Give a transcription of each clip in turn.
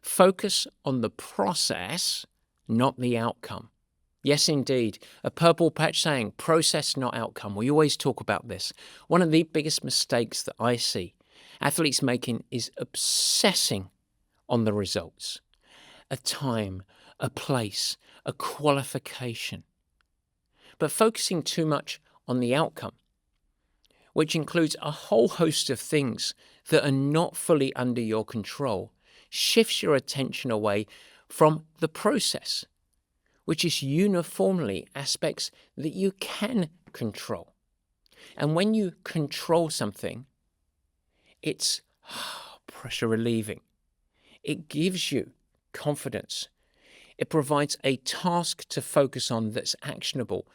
Focus on the process, not the outcome. Yes, indeed. A purple patch saying, process, not outcome. We always talk about this. One of the biggest mistakes that I see athletes making is obsessing on the results. A time, a place, a qualification. But focusing too much on the outcome, which includes a whole host of things that are not fully under your control, shifts your attention away from the process, which is uniformly aspects that you can control. And when you control something, it's pressure relieving. It gives you confidence. It provides a task to focus on that's actionable,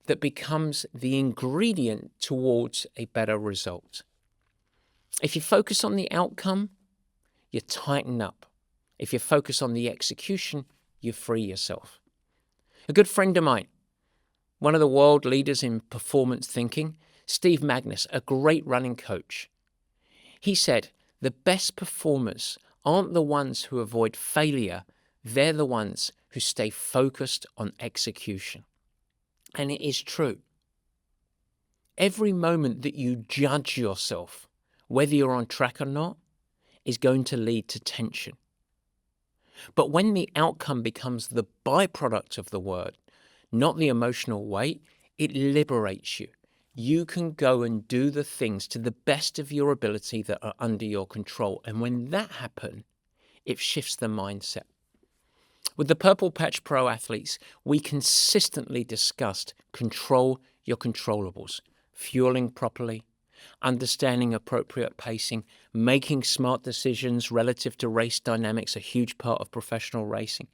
that becomes the ingredient towards a better result. If you focus on the outcome, you tighten up. If you focus on the execution, you free yourself. A good friend of mine, one of the world leaders in performance thinking, Steve Magnus, a great running coach, he said, the best performers aren't the ones who avoid failure, they're the ones who stay focused on execution. And it is true. Every moment that you judge yourself, whether you're on track or not, is going to lead to tension. But when the outcome becomes the byproduct of the word, not the emotional weight, it liberates you. You can go and do the things to the best of your ability that are under your control. And when that happens, it shifts the mindset. With the Purple Patch Pro athletes, we consistently discussed control your controllables, fueling properly, understanding appropriate pacing, making smart decisions relative to race dynamics, a huge part of professional racing,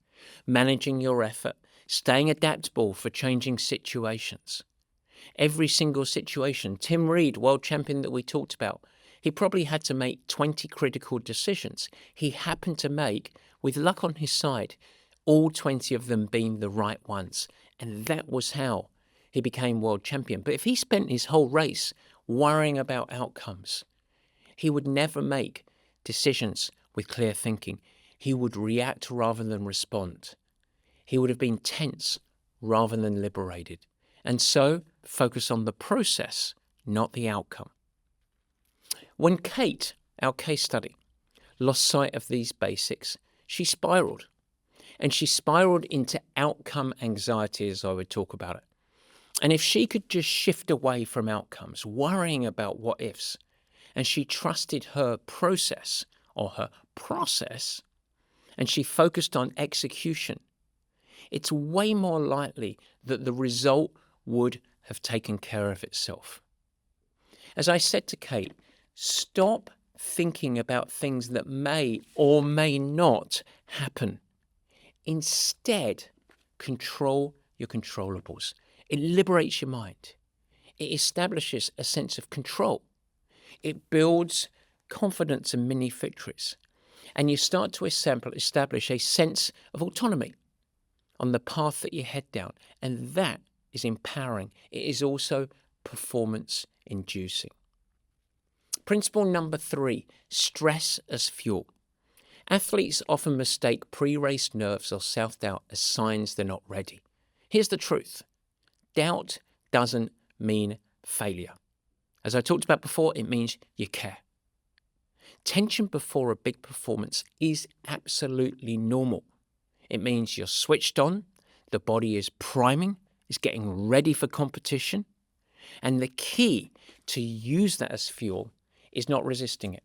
managing your effort, staying adaptable for changing situations. Every single situation, Tim Reed, world champion that we talked about, he probably had to make 20 critical decisions. He happened to make, with luck on his side, all 20 of them being the right ones. And that was how he became world champion. But if he spent his whole race worrying about outcomes, he would never make decisions with clear thinking. He would react rather than respond. He would have been tense rather than liberated. And so, focus on the process, not the outcome. When Kate, our case study, lost sight of these basics, she spiraled. And she spiraled into outcome anxiety, as I would talk about it. And if she could just shift away from outcomes, worrying about what ifs, and she trusted her process or her process, and she focused on execution, it's way more likely that the result would have taken care of itself. As I said to Kate, stop thinking about things that may or may not happen. Instead, control your controllables. It liberates your mind. It establishes a sense of control. It builds confidence and mini victories. And you start to establish a sense of autonomy on the path that you head down. And that is empowering. It is also performance inducing. Principle number 3, stress as fuel. Athletes often mistake pre-race nerves or self-doubt as signs they're not ready. Here's the truth. Doubt doesn't mean failure. As I talked about before, it means you care. Tension before a big performance is absolutely normal. It means you're switched on, the body is priming, is getting ready for competition, and the key to use that as fuel is not resisting it.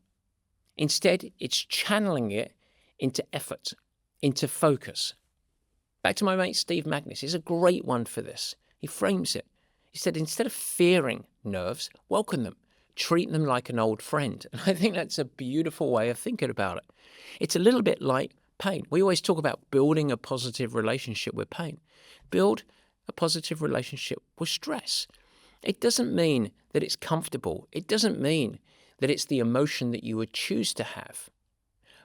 Instead, it's channeling it into effort, into focus. Back to my mate Steve Magnus, he's a great one for this. He frames it. He said, instead of fearing nerves, welcome them. Treat them like an old friend. And I think that's a beautiful way of thinking about it. It's a little bit like pain. We always talk about building a positive relationship with pain. Build a positive relationship with stress. It doesn't mean that it's comfortable. It doesn't mean that it's the emotion that you would choose to have.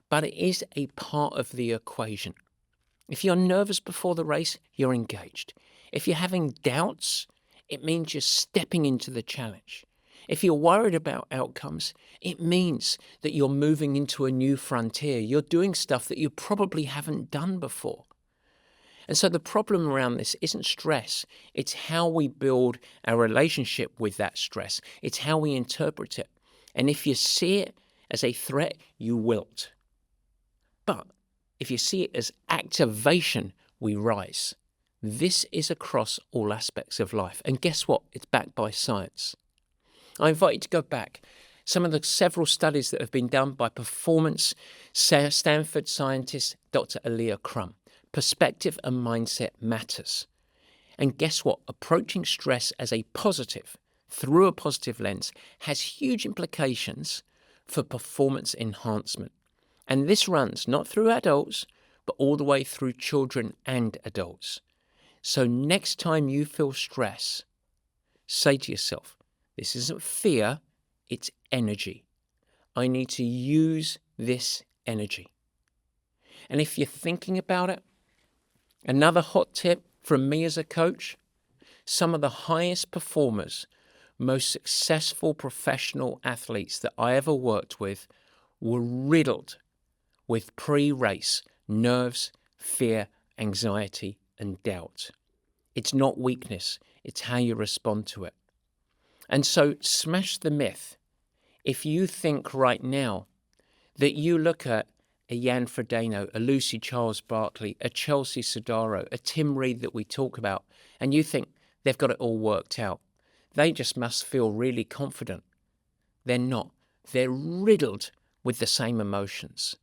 But it is a part of the equation. If you're nervous before the race, you're engaged. If you're having doubts, it means you're stepping into the challenge. If you're worried about outcomes, it means that you're moving into a new frontier. You're doing stuff that you probably haven't done before. And so the problem around this isn't stress. It's how we build our relationship with that stress. It's how we interpret it. And if you see it as a threat, you wilt. But if you see it as activation, we rise. This is across all aspects of life. And guess what? It's backed by science. I invite you to go back. Some of the several studies that have been done by performance Stanford scientist Dr. Aaliyah Crum. Perspective and mindset matters. And guess what? Approaching stress as a positive, through a positive lens, has huge implications for performance enhancement. And this runs not through adults, but all the way through children and adults. So next time you feel stress, say to yourself, this isn't fear, it's energy. I need to use this energy. And if you're thinking about it, another hot tip from me as a coach, some of the highest performers, most successful professional athletes that I ever worked with were riddled with pre-race nerves, fear, anxiety, and doubt. It's not weakness, it's how you respond to it. And so smash the myth. If you think right now that you look at a Jan Frodeno, a Lucy Charles Barkley, a Chelsea Sodaro, a Tim Reed that we talk about, and you think they've got it all worked out, they just must feel really confident. They're not. They're riddled with the same emotions,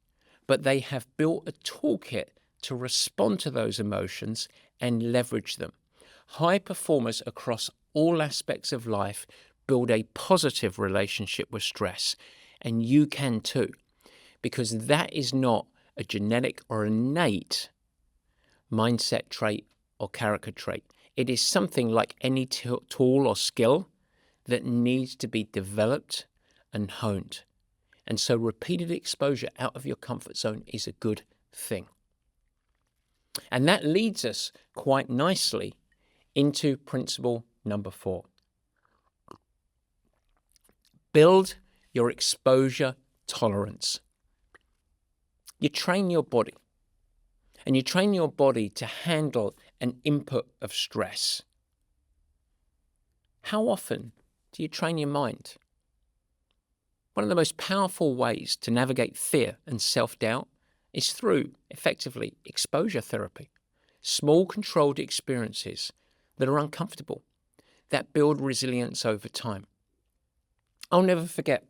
but they have built a toolkit to respond to those emotions and leverage them. High performers across all aspects of life build a positive relationship with stress, and you can too, because that is not a genetic or innate mindset trait or character trait. It is something like any tool or skill that needs to be developed and honed. And so repeated exposure out of your comfort zone is a good thing. And that leads us quite nicely into principle number 4. Build your exposure tolerance. You train your body, and you train your body to handle an input of stress. How often do you train your mind? One of the most powerful ways to navigate fear and self-doubt is through, effectively, exposure therapy. Small, controlled experiences that are uncomfortable, that build resilience over time. I'll never forget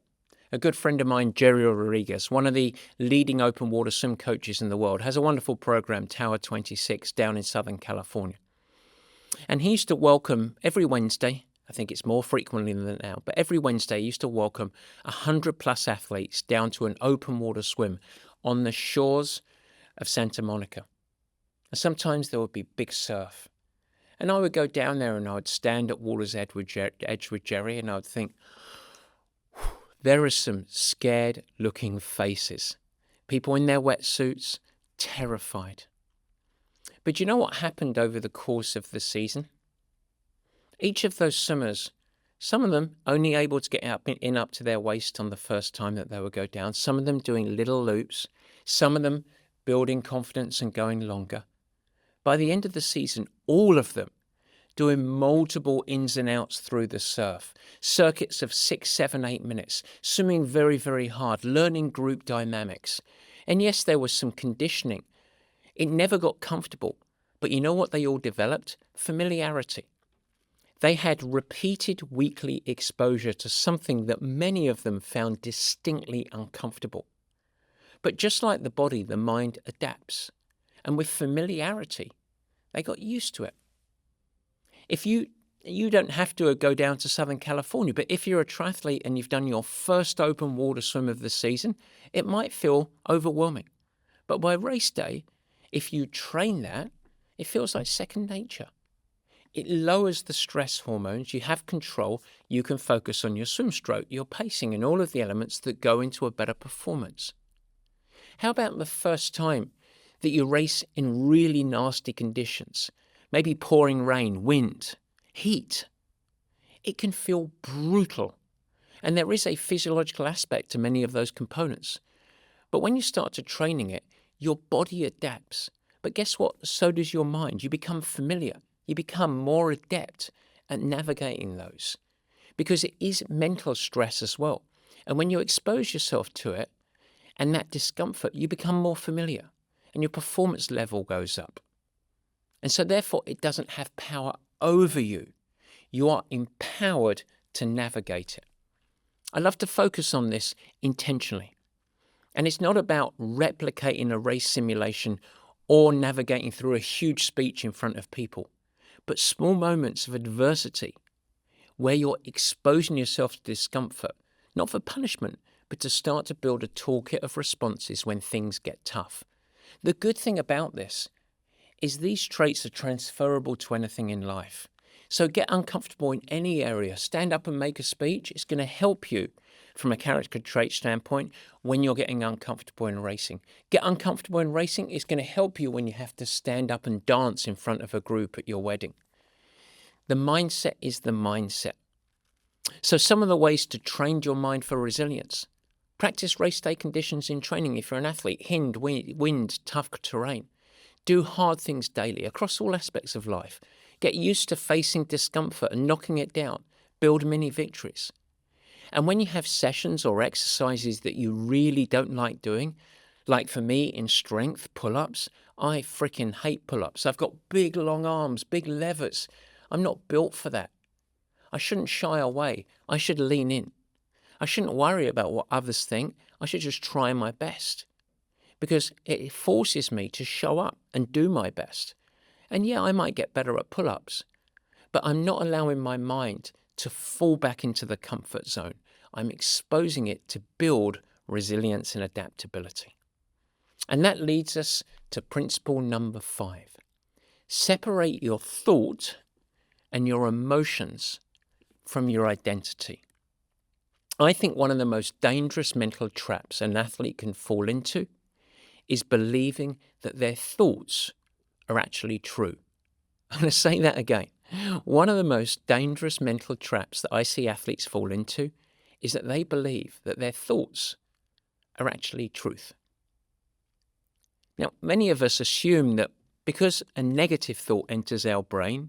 a good friend of mine, Jerry Rodriguez, one of the leading open water swim coaches in the world, has a wonderful program, Tower 26, down in Southern California. And he used to welcome every Wednesday, I think it's more frequently than now, but every Wednesday he used to welcome 100+ athletes down to an open water swim on the shores of Santa Monica. And sometimes there would be big surf. And I would go down there and I would stand at water's edge with Jerry, and I would think, there are some scared looking faces. People in their wetsuits, terrified. But you know what happened over the course of the season? Each of those swimmers, some of them only able to get up to their waist on the first time that they would go down, some of them doing little loops, some of them building confidence and going longer. By the end of the season, all of them doing multiple ins and outs through the surf, circuits of 6, 7, 8 minutes, swimming very, very hard, learning group dynamics. And yes, there was some conditioning. It never got comfortable, but you know what they all developed? Familiarity. They had repeated weekly exposure to something that many of them found distinctly uncomfortable. But just like the body, the mind adapts. And with familiarity, they got used to it. If you don't have to go down to Southern California, but if you're a triathlete and you've done your first open water swim of the season, it might feel overwhelming. But by race day, if you train that, it feels like second nature. It lowers the stress hormones, you have control, you can focus on your swim stroke, your pacing, and all of the elements that go into a better performance. How about the first time that you race in really nasty conditions? Maybe pouring rain, wind, heat. It can feel brutal And there is a physiological aspect to many of those components. But when you start to training it, your body adapts. But guess what? So does your mind. You become familiar. You become more adept at navigating those because it is mental stress as well. And when you expose yourself to it and that discomfort, you become more familiar and your performance level goes up. And so therefore, it doesn't have power over you. You are empowered to navigate it. I love to focus on this intentionally. And it's not about replicating a race simulation or navigating through a huge speech in front of people, but small moments of adversity where you're exposing yourself to discomfort, not for punishment, but to start to build a toolkit of responses when things get tough. The good thing about this is these traits are transferable to anything in life. So get uncomfortable in any area. Stand up and make a speech. It's going to help you from a character trait standpoint when you're getting uncomfortable in racing. Get uncomfortable in racing. It's going to help you when you have to stand up and dance in front of a group at your wedding. The mindset is the mindset. So some of the ways to train your mind for resilience. Practice race day conditions in training if you're an athlete. Wind, tough terrain. Do hard things daily across all aspects of life. Get used to facing discomfort and knocking it down. Build mini victories. And when you have sessions or exercises that you really don't like doing, like for me in strength, pull-ups, I freaking hate pull-ups. I've got big long arms, big levers. I'm not built for that. I shouldn't shy away. I should lean in. I shouldn't worry about what others think. I should just try my best because it forces me to show up and do my best. And yeah, I might get better at pull-ups, but I'm not allowing my mind to fall back into the comfort zone. I'm exposing it to build resilience and adaptability. And that leads us to principle number 5. Separate your thought and your emotions from your identity. I think one of the most dangerous mental traps an athlete can fall into is believing that their thoughts are actually true. I'm going to say that again. One of the most dangerous mental traps that I see athletes fall into is that they believe that their thoughts are actually truth. Now, many of us assume that because a negative thought enters our brain,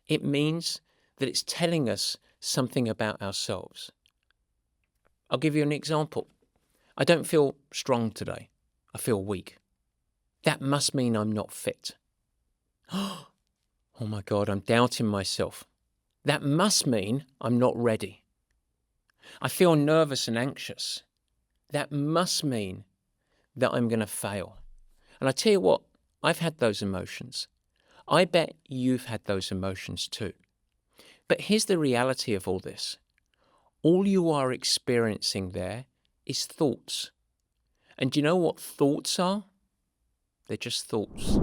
it means that it's telling us something about ourselves. I'll give you an example. I don't feel strong today. I feel weak. That must mean I'm not fit. Oh my God, I'm doubting myself. That must mean I'm not ready. I feel nervous and anxious. That must mean that I'm going to fail. And I tell you what, I've had those emotions. I bet you've had those emotions too. But here's the reality of all this. All you are experiencing there is thoughts. And do you know what thoughts are? They're just thoughts.